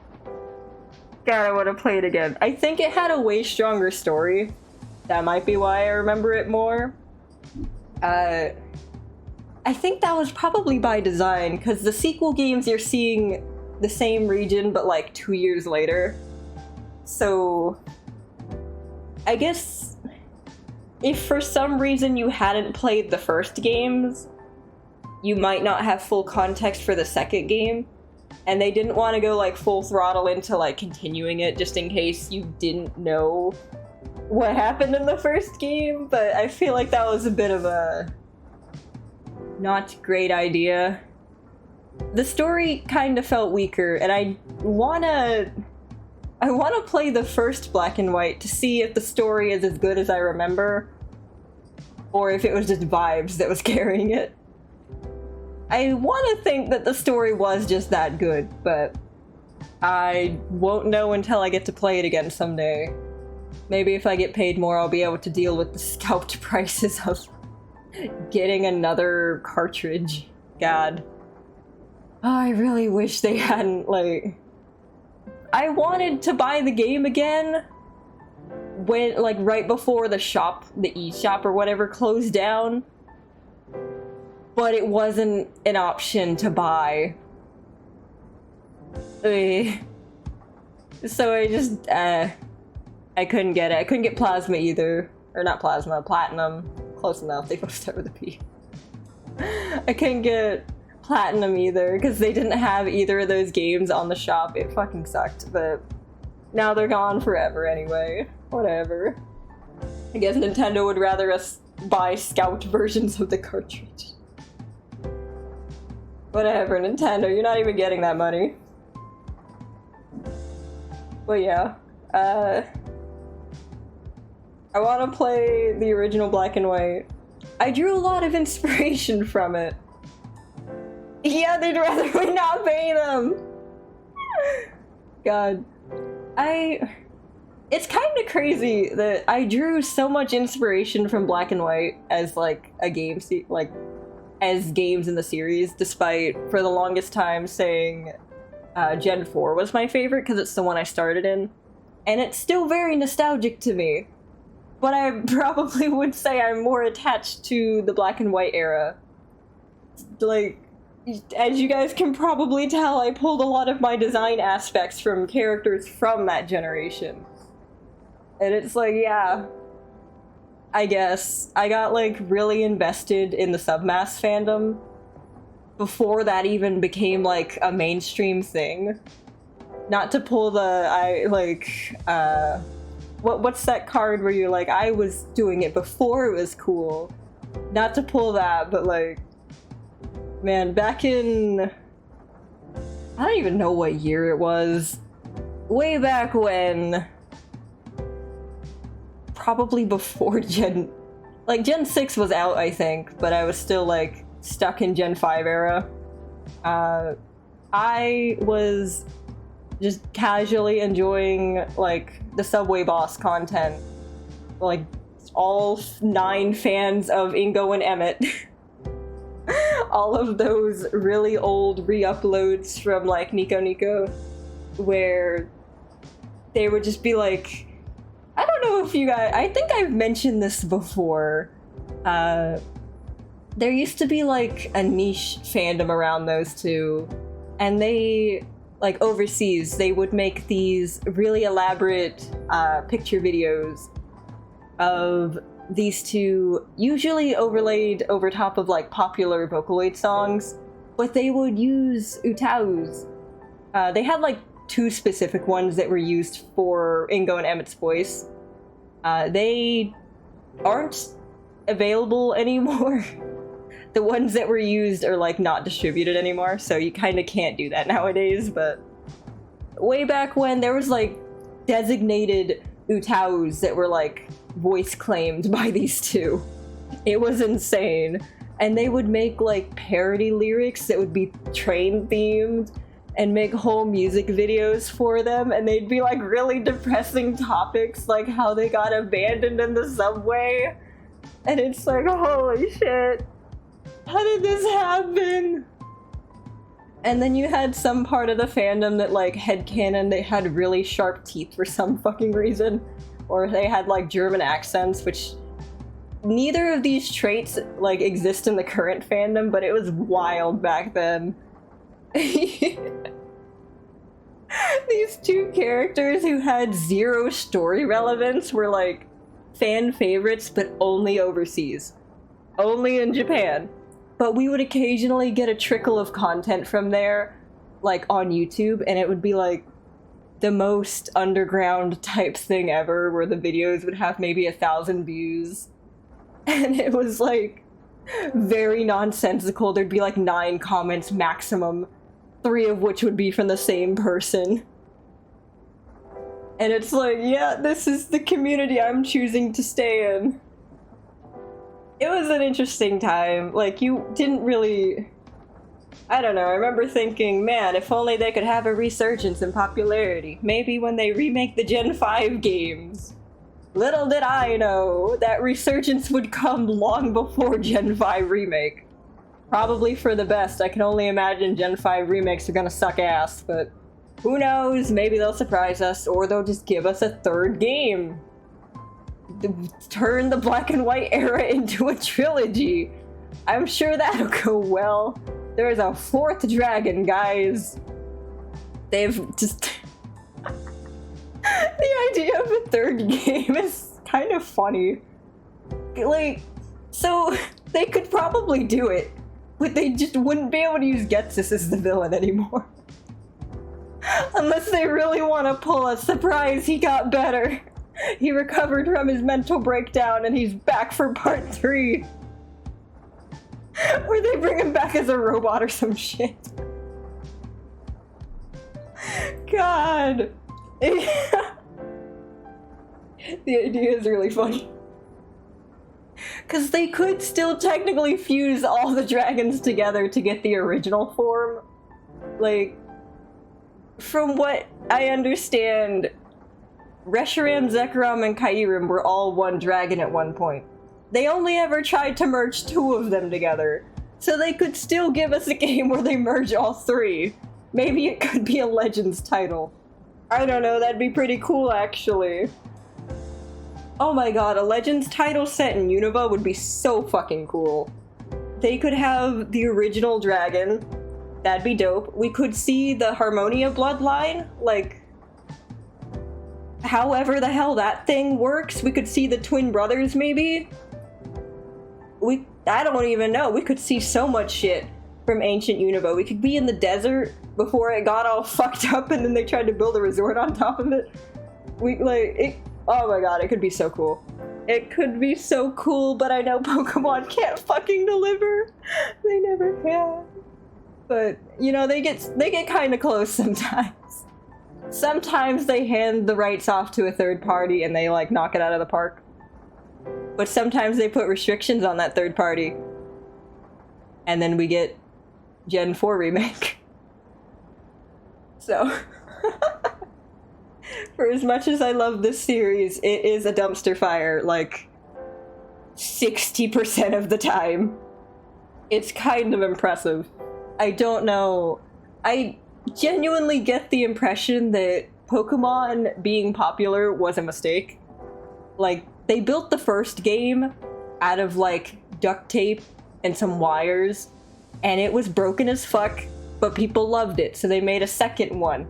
God, I want to play it again. I think it had a way stronger story. That might be why I remember it more. I think that was probably by design, because the sequel games you're seeing the same region, but like 2 years later. So I guess if for some reason you hadn't played the first games, you might not have full context for the second game, and they didn't want to go like full throttle into like continuing it just in case you didn't know what happened in the first game. But I feel like that was a bit of a not great idea. The story kind of felt weaker, and I wanna play the first Black and White to see if the story is as good as I remember, or if it was just vibes that was carrying it. I want to think that the story was just that good, but I won't know until I get to play it again someday. Maybe if I get paid more, I'll be able to deal with the scalped prices of getting another cartridge. God. Oh, I really wish they hadn't, like... I wanted to buy the game again when, like, right before the shop, the eShop or whatever, closed down. But it wasn't an option to buy. Ugh. So I just, I couldn't get it. I couldn't get Plasma either. Or not Plasma, Platinum. Close enough, they both start with a P. I couldn't get Platinum either, because they didn't have either of those games on the shop. It fucking sucked, but now they're gone forever anyway. Whatever. I guess Nintendo would rather us buy Scout versions of the cartridge. Whatever, Nintendo, you're not even getting that money. But yeah, I want to play the original Black and White. I drew a lot of inspiration from it. Yeah, they'd rather we not pay them! God. It's kind of crazy that I drew so much inspiration from Black and White as, like, a game as games in the series, despite, for the longest time, saying Gen 4 was my favorite, because it's the one I started in. And it's still very nostalgic to me. But I probably would say I'm more attached to the Black and White era. Like, as you guys can probably tell, I pulled a lot of my design aspects from characters from that generation. And it's like, yeah, I guess. I got, like, really invested in the Submass fandom before that even became, like, a mainstream thing. Not to pull the, what's that card where you're like, I was doing it before it was cool. Not to pull that, but, like, man, back in... I don't even know what year it was. Way back when... Probably before Gen 6 was out, I think, but I was still, like, stuck in Gen 5 era. I was just casually enjoying, like, the Subway Boss content. Like, all 9 fans of Ingo and Emmett. All of those really old re-uploads from, like, Nico Nico. where they would just be like, I don't know if you guys, I think I've mentioned this before. There used to be like a niche fandom around those two, and they, like overseas, they would make these really elaborate picture videos of these two, usually overlaid over top of like popular Vocaloid songs, but they would use Utaus. They had like two specific ones that were used for Ingo and Emmett's voice. They aren't available anymore. The ones that were used are like not distributed anymore, so you kind of can't do that nowadays, but way back when there was like designated Utaus that were like voice claimed by these two. It was insane. And they would make like parody lyrics that would be train themed and make whole music videos for them, and they'd be like really depressing topics like how they got abandoned in the subway, and it's like, holy shit, how did this happen? And then you had some part of the fandom that like headcanon they had really sharp teeth for some fucking reason, or they had like German accents, which neither of these traits like exist in the current fandom, but it was wild back then. These two characters who had zero story relevance were like fan favorites, but only overseas. Only in Japan. But we would occasionally get a trickle of content from there, like on YouTube, and it would be like the most underground type thing ever, where the videos would have maybe 1,000 views. And it was like very nonsensical. There'd be like 9 comments maximum, 3 of which would be from the same person. And it's like, yeah, this is the community I'm choosing to stay in. It was an interesting time. Like, you didn't really... I don't know, I remember thinking, man, if only they could have a resurgence in popularity. Maybe when they remake the Gen 5 games. Little did I know that resurgence would come long before Gen 5 remake. Probably for the best. I can only imagine Gen 5 remakes are gonna suck ass, but who knows? Maybe they'll surprise us, or they'll just give us a 3rd game. Turn the black and white era into a trilogy. I'm sure that'll go well. There's a 4th dragon, guys. They've just... The idea of a 3rd game is kind of funny. Like, so they could probably do it, but they just wouldn't be able to use Getsus as the villain anymore. Unless they really want to pull a surprise, he got better. He recovered from his mental breakdown and he's back for part 3. Or they bring him back as a robot or some shit. God. The idea is really funny. Because they could still technically fuse all the dragons together to get the original form. Like, from what I understand, Reshiram, Zekrom, and Kairim were all one dragon at one point. They only ever tried to merge 2 of them together, so they could still give us a game where they merge all 3. Maybe it could be a Legends title. I don't know, that'd be pretty cool actually. Oh my god, a Legends title set in Unova would be so fucking cool. They could have the original dragon. That'd be dope. We could see the Harmonia bloodline, like... however the hell that thing works. We could see the twin brothers, maybe? I don't even know. We could see so much shit from ancient Unova. We could be in the desert before it got all fucked up and then they tried to build a resort on top of it. Oh my god, it could be so cool. It could be so cool, but I know Pokemon can't fucking deliver. They never can. But, you know, they get kind of close sometimes. Sometimes they hand the rights off to a 3rd party and they, like, knock it out of the park. But sometimes they put restrictions on that 3rd party. And then we get Gen 4 remake. So... For as much as I love this series, it is a dumpster fire, like, 60% of the time. It's kind of impressive. I don't know. genuinely get the impression that Pokemon being popular was a mistake. Like, they built the first game out of, like, duct tape and some wires, and it was broken as fuck, but people loved it, so they made a second one.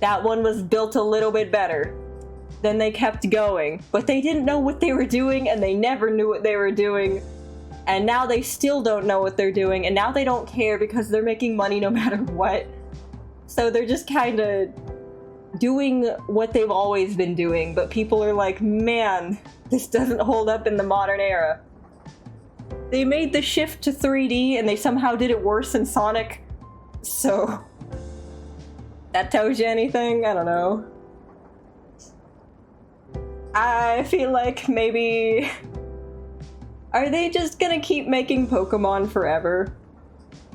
That one was built a little bit better. Then they kept going, but they didn't know what they were doing, and they never knew what they were doing. And now they still don't know what they're doing, and now they don't care because they're making money no matter what. So they're just kind of doing what they've always been doing, but people are like, man, this doesn't hold up in the modern era. They made the shift to 3D, and they somehow did it worse than Sonic. So that tells you anything? I don't know. I feel like maybe... Are they just gonna keep making Pokemon forever?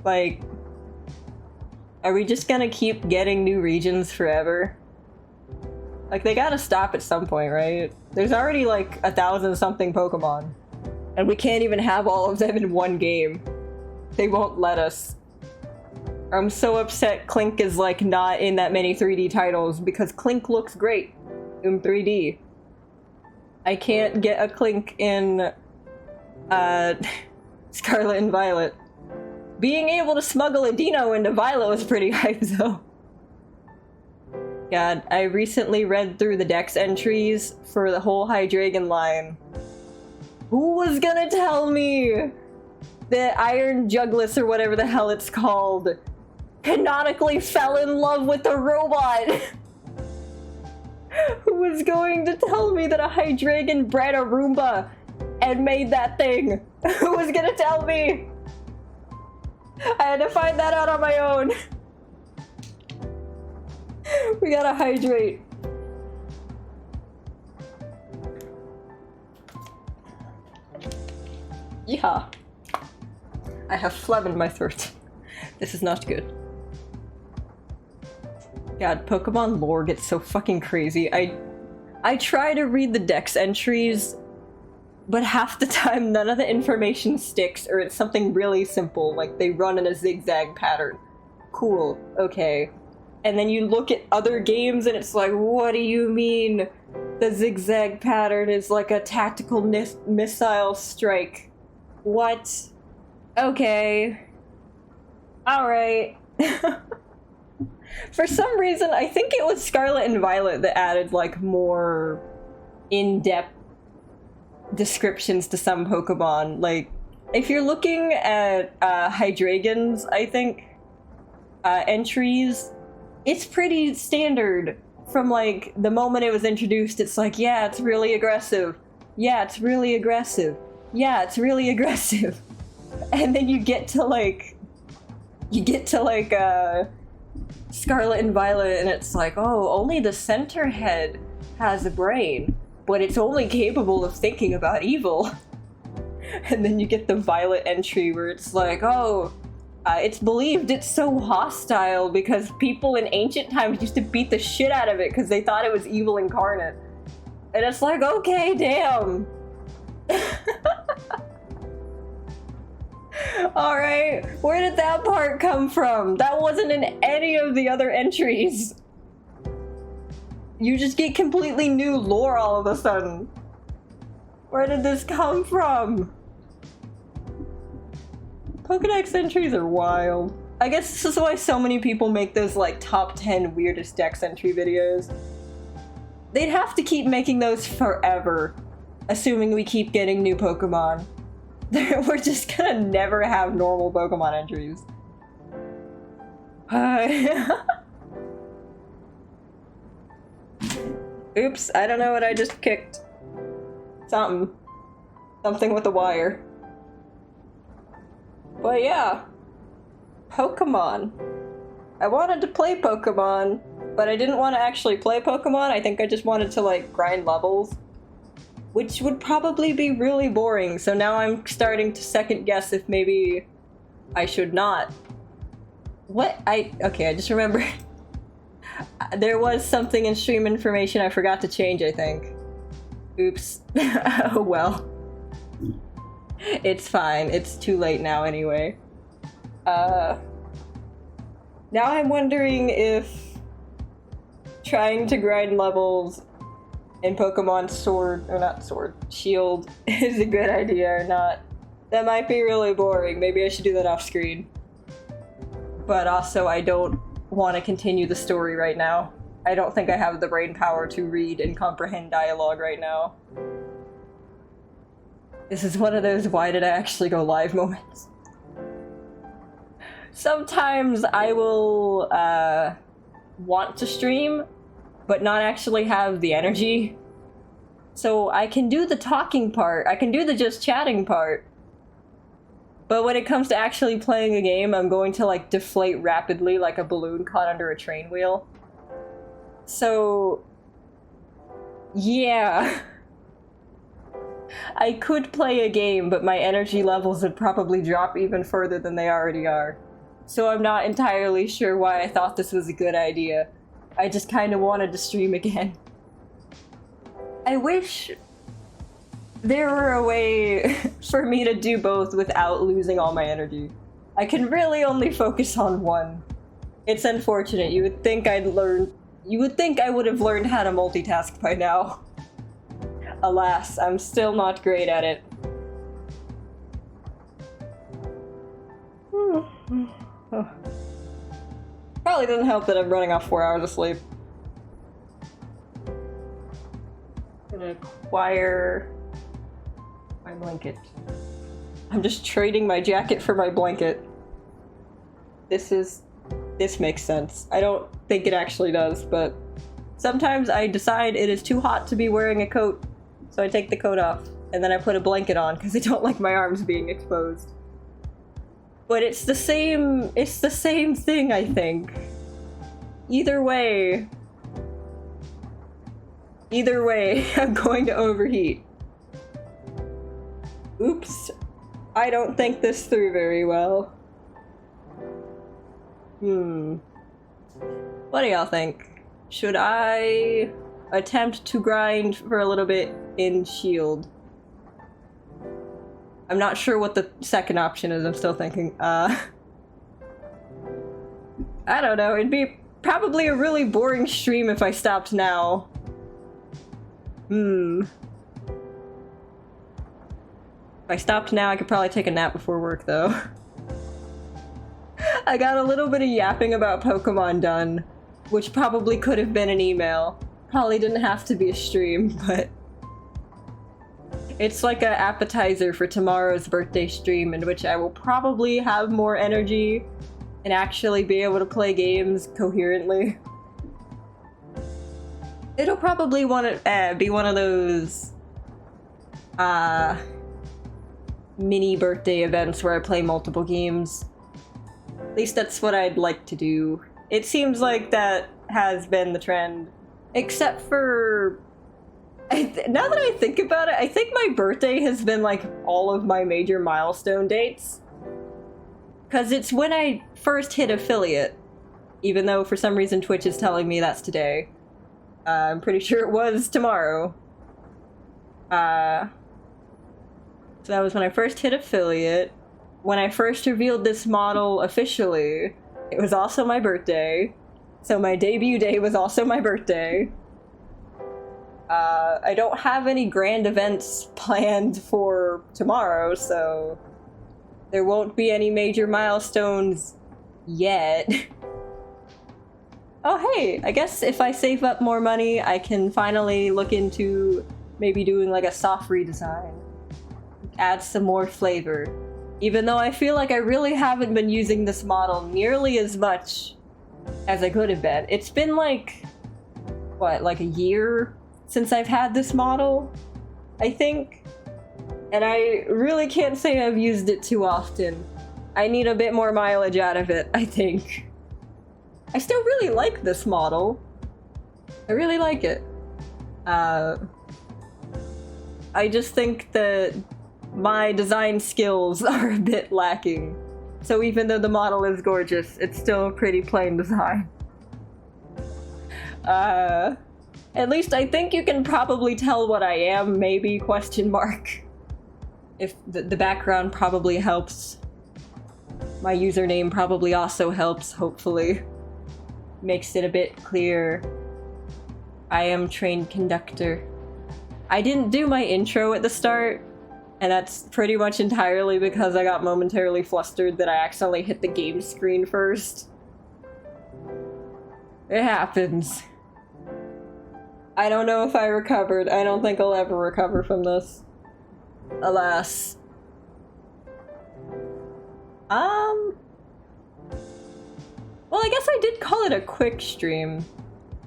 Like, are we just gonna keep getting new regions forever? Like, they gotta stop at some point, right? There's already like 1,000-something Pokemon. And we can't even have all of them in one game. They won't let us. I'm so upset Clink is like not in that many 3D titles because Clink looks great in 3D. I can't get a Clink in Scarlet and Violet. Being able to smuggle a Dino into Violet was pretty hype though. God, I recently read through the Dex entries for the whole Hydreigon line. Who was gonna tell me that Iron Jugless, or whatever the hell it's called, canonically fell in love with a robot? Who was going to tell me that a Hydreigon bred a Roomba and made that thing? Who was gonna tell me? I had to find that out on my own. We gotta hydrate. Yeehaw. I have phlegm in my throat. This is not good. God, Pokemon lore gets so fucking crazy. I try to read the Dex entries, but half the time none of the information sticks, or it's something really simple, like they run in a zigzag pattern. Cool, okay. And then you look at other games and it's like, what do you mean the zigzag pattern is like a tactical missile strike? What? Okay. Alright. For some reason, I think it was Scarlet and Violet that added like more in-depth descriptions to some Pokemon. Like, if you're looking at Hydreigon's, I think, entries, it's pretty standard. From like the moment it was introduced, it's like, yeah, it's really aggressive. Yeah, it's really aggressive. Yeah, it's really aggressive. And then you get to Scarlet and Violet, and it's like, oh, only the center head has a brain, but it's only capable of thinking about evil. And then you get the Violet entry where it's like, oh, it's believed it's so hostile because people in ancient times used to beat the shit out of it because they thought it was evil incarnate. And it's like, okay, damn. Alright, where did that part come from? That wasn't in any of the other entries. You just get completely new lore all of a sudden. Where did this come from? Pokedex entries are wild. I guess this is why so many people make those like top 10 weirdest Dex entry videos. They'd have to keep making those forever, assuming we keep getting new Pokemon. We're just gonna never have normal Pokemon entries. Oops, I don't know what I just kicked. Something with a wire. But yeah, Pokemon. I wanted to play Pokemon, but I didn't want to actually play Pokemon. I think I just wanted to like grind levels, which would probably be really boring. So now I'm starting to second guess if maybe I should not. Okay, I just remembered. There was something in stream information I forgot to change, I think. Oops. Oh well. It's fine. It's too late now anyway. Now I'm wondering if trying to grind levels in Pokemon Sword, or not Sword, Shield is a good idea or not. That might be really boring. Maybe I should do that off screen. But also, I don't want to continue the story right now. I don't think I have the brain power to read and comprehend dialogue right now. This is one of those why did I actually go live moments. Sometimes I will want to stream, but not actually have the energy. So I can do the talking part, I can do the just chatting part. But when it comes to actually playing a game, I'm going to like deflate rapidly like a balloon caught under a train wheel. So, yeah. I could play a game, but my energy levels would probably drop even further than they already are. So I'm not entirely sure why I thought this was a good idea. I just kind of wanted to stream again. I wish there were a way for me to do both without losing all my energy. I can really only focus on one. It's unfortunate. You would think I would have learned how to multitask by now. Alas, I'm still not great at it. Oh. Probably doesn't help that I'm running off 4 hours of sleep. Gonna acquire my blanket. I'm just trading my jacket for my blanket. This makes sense. I don't think it actually does, but sometimes I decide it is too hot to be wearing a coat, so I take the coat off, and then I put a blanket on because I don't like my arms being exposed. But it's the same thing, I think. Either way, I'm going to overheat. Oops. I don't think this through very well. What do y'all think? Should I attempt to grind for a little bit in Shield? I'm not sure what the second option is, I'm still thinking. I don't know, it'd be probably a really boring stream if I stopped now. If I stopped now, I could probably take a nap before work, though. I got a little bit of yapping about Pokemon done, which probably could have been an email. Probably didn't have to be a stream, but it's like an appetizer for tomorrow's birthday stream, in which I will probably have more energy and actually be able to play games coherently. It'll probably be one of those mini birthday events where I play multiple games. At least that's what I'd like to do. It seems like that has been the trend. Except for... now that I think about it, I think my birthday has been like all of my major milestone dates. Because it's when I first hit affiliate. Even though for some reason Twitch is telling me that's today. I'm pretty sure it was tomorrow. So that was when I first hit affiliate. When I first revealed this model officially, it was also my birthday. So my debut day was also my birthday. I don't have any grand events planned for tomorrow, so there won't be any major milestones yet. Oh hey, I guess if I save up more money, I can finally look into maybe doing like a soft redesign. Add some more flavor. Even though I feel like I really haven't been using this model nearly as much as I could have been. It's been like, what, like a year since I've had this model, I think? And I really can't say I've used it too often. I need a bit more mileage out of it, I think. I still really like this model. I really like it. I just think that my design skills are a bit lacking. So even though the model is gorgeous, it's still a pretty plain design. At least I think you can probably tell what I am, maybe, question mark. If the background probably helps My username probably also helps, hopefully. Makes it a bit clearer. I am trained conductor. I didn't do my intro at the start, and that's pretty much entirely because I got momentarily flustered that I accidentally hit the game screen first. It happens. I don't know if I recovered. I don't think I'll ever recover from this. Alas. Well, I guess I did call it a quick stream.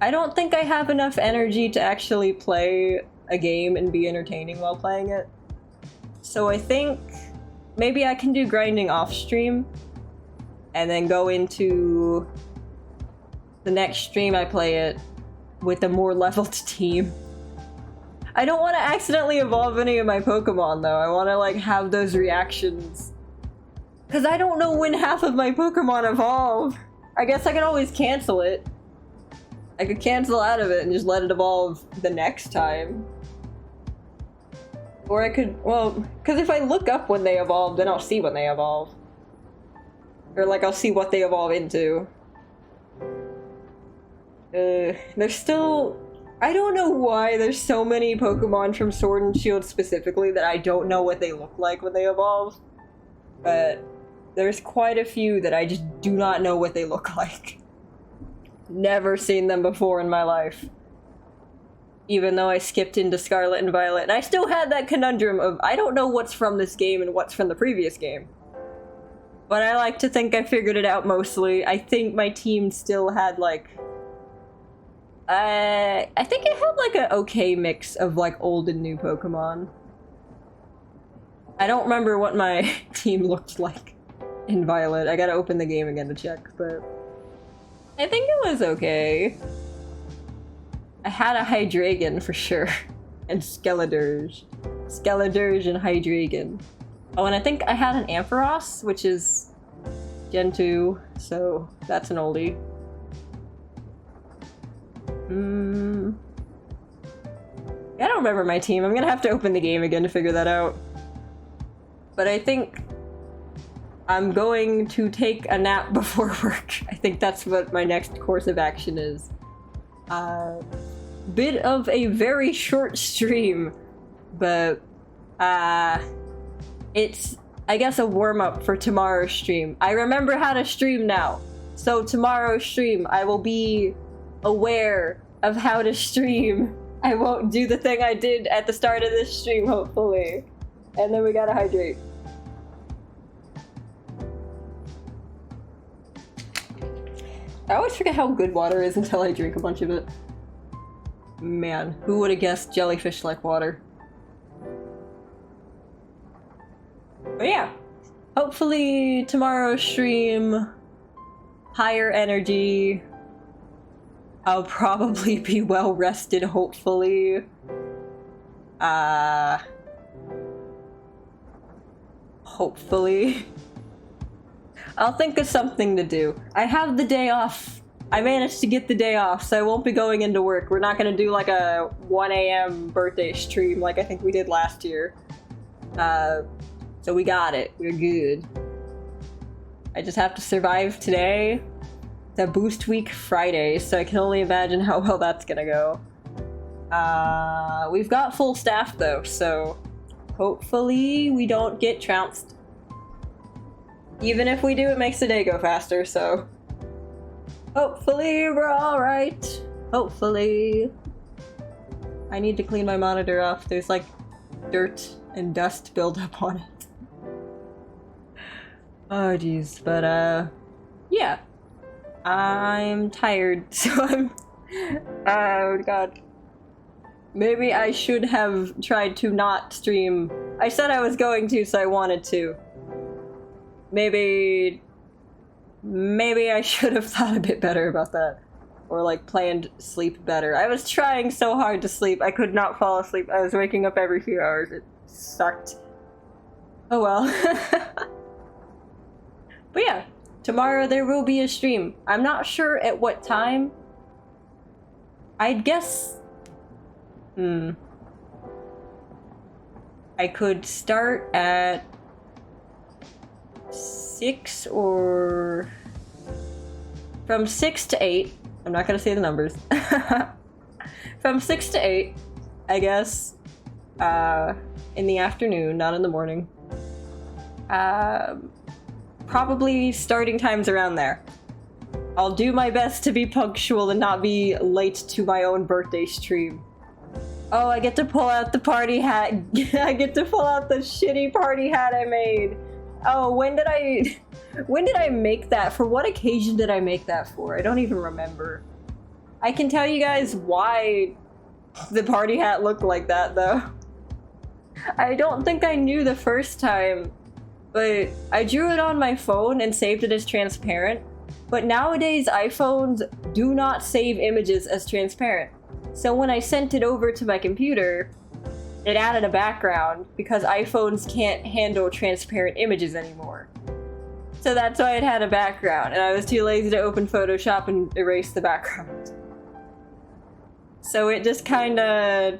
I don't think I have enough energy to actually play a game and be entertaining while playing it. So I think maybe I can do grinding off stream and then go into the next stream I play it with a more leveled team. I don't want to accidentally evolve any of my Pokemon though. I want to like have those reactions. Because I don't know when half of my Pokemon evolve. I guess I could always cancel it. I could cancel out of it and just let it evolve the next time. Or I could, well, because if I look up when they evolve, then I'll see when they evolve. Or like I'll see what they evolve into. There's still... I don't know why there's so many Pokemon from Sword and Shield specifically that I don't know what they look like when they evolve. But there's quite a few that I just do not know what they look like. Never seen them before in my life. Even though I skipped into Scarlet and Violet, and I still had that conundrum of I don't know what's from this game and what's from the previous game. But I like to think I figured it out mostly. I think my team still had like... I think it had like an okay mix of like old and new Pokemon. I don't remember what my team looked like in Violet. I gotta open the game again to check, but... I think it was okay. I had a Hydreigon for sure. And Skeledirge. Skeledirge and Hydreigon. Oh, and I think I had an Ampharos, which is Gen 2, so that's an oldie. I don't remember my team. I'm gonna have to open the game again to figure that out. But I think I'm going to take a nap before work. I think that's what my next course of action is. Bit of a very short stream, but it's, I guess, a warm-up for tomorrow's stream. I remember how to stream now. So tomorrow's stream, I will be aware of how to stream. I won't do the thing I did at the start of this stream, hopefully. And then we gotta hydrate. I always forget how good water is until I drink a bunch of it. Man, who would have guessed jellyfish like water? But yeah, hopefully tomorrow's stream, higher energy. I'll probably be well rested, hopefully. Hopefully. I'll think of something to do. I have the day off. I managed to get the day off, so I won't be going into work. We're not gonna do like a 1 AM birthday stream like I think we did last year. So we got it. We're good. I just have to survive today. It's a boost week Friday, so I can only imagine how well that's gonna go. We've got full staff though, so hopefully we don't get trounced. Even if we do, it makes the day go faster, so hopefully we're alright. Hopefully. I need to clean my monitor off. There's like dirt and dust buildup on it. Oh jeez, but yeah. I'm tired, so I'm... Oh god. Maybe I should have tried to not stream. I said I was going to, so I wanted to. Maybe I should have thought a bit better about that. Or like planned sleep better. I was trying so hard to sleep, I could not fall asleep. I was waking up every few hours. It sucked. Oh well. But yeah, tomorrow there will be a stream. I'm not sure at what time. I'd guess... I could start at 6 or... From 6 to 8. I'm not gonna say the numbers. From 6 to 8, I guess. In the afternoon, not in the morning. Probably starting times around there. I'll do my best to be punctual and not be late to my own birthday stream. Oh, I get to pull out the party hat. I get to pull out the shitty party hat I made. Oh, when did I make that? For what occasion did I make that for? I don't even remember. I can tell you guys why the party hat looked like that, though. I don't think I knew the first time, but I drew it on my phone and saved it as transparent. But nowadays, iPhones do not save images as transparent. So when I sent it over to my computer, it added a background because iPhones can't handle transparent images anymore. So that's why it had a background, and I was too lazy to open Photoshop and erase the background. So it just kinda,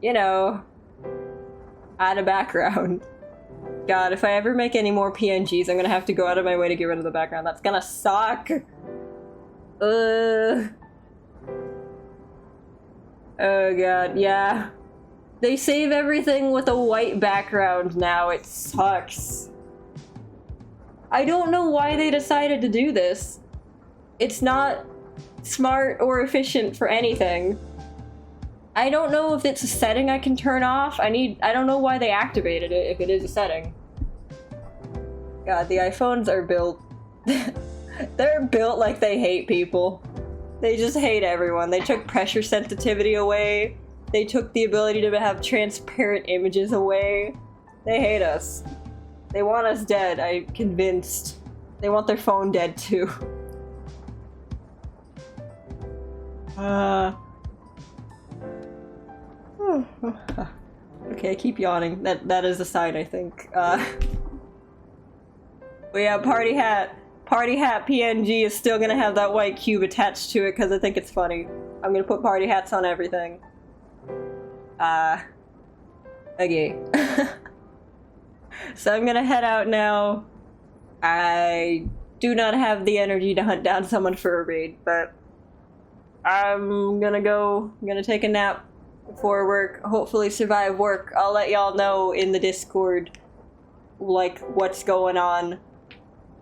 you know, add a background. God, if I ever make any more PNGs, I'm gonna have to go out of my way to get rid of the background. That's gonna suck! Oh god, yeah. They save everything with a white background now, it sucks. I don't know why they decided to do this. It's not smart or efficient for anything. I don't know if it's a setting I can turn off. I don't know why they activated it if it is a setting. God, the iPhones are built... They're built like they hate people. They just hate everyone. They took pressure sensitivity away. They took the ability to have transparent images away. They hate us. They want us dead, I'm convinced. They want their phone dead too. Okay, I keep yawning. That is a sign, I think. But yeah, party hat. Party hat PNG is still gonna have that white cube attached to it because I think it's funny. I'm gonna put party hats on everything. Okay. So I'm gonna head out now. I do not have the energy to hunt down someone for a raid, but I'm gonna take a nap before work, hopefully survive work. I'll let y'all know in the Discord, like, what's going on.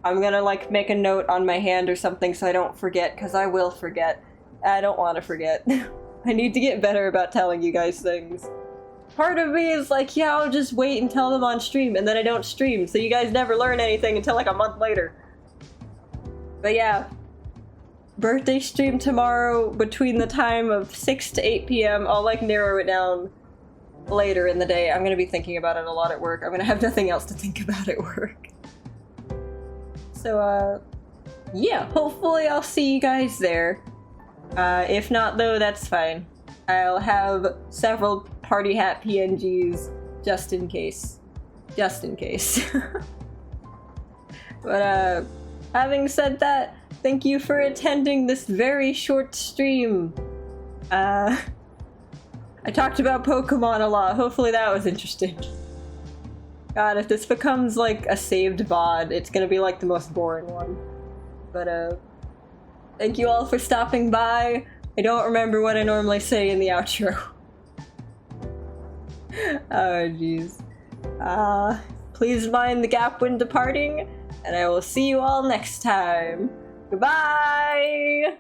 I'm gonna, like, make a note on my hand or something so I don't forget, because I will forget. I don't want to forget. I need to get better about telling you guys things. Part of me is like, yeah, I'll just wait and tell them on stream, and then I don't stream, so you guys never learn anything until like a month later. But yeah, birthday stream tomorrow between the time of 6 to 8 p.m. I'll like narrow it down later in the day. I'm gonna be thinking about it a lot at work. I'm gonna have nothing else to think about at work. So, yeah, hopefully I'll see you guys there. If not though, that's fine. I'll have several party hat PNGs just in case. Just in case. But, having said that, thank you for attending this very short stream. I talked about Pokemon a lot. Hopefully that was interesting. God, if this becomes like a saved VOD, it's gonna be like the most boring one. But, thank you all for stopping by. I don't remember what I normally say in the outro. Oh, jeez. Please mind the gap when departing, and I will see you all next time. Goodbye!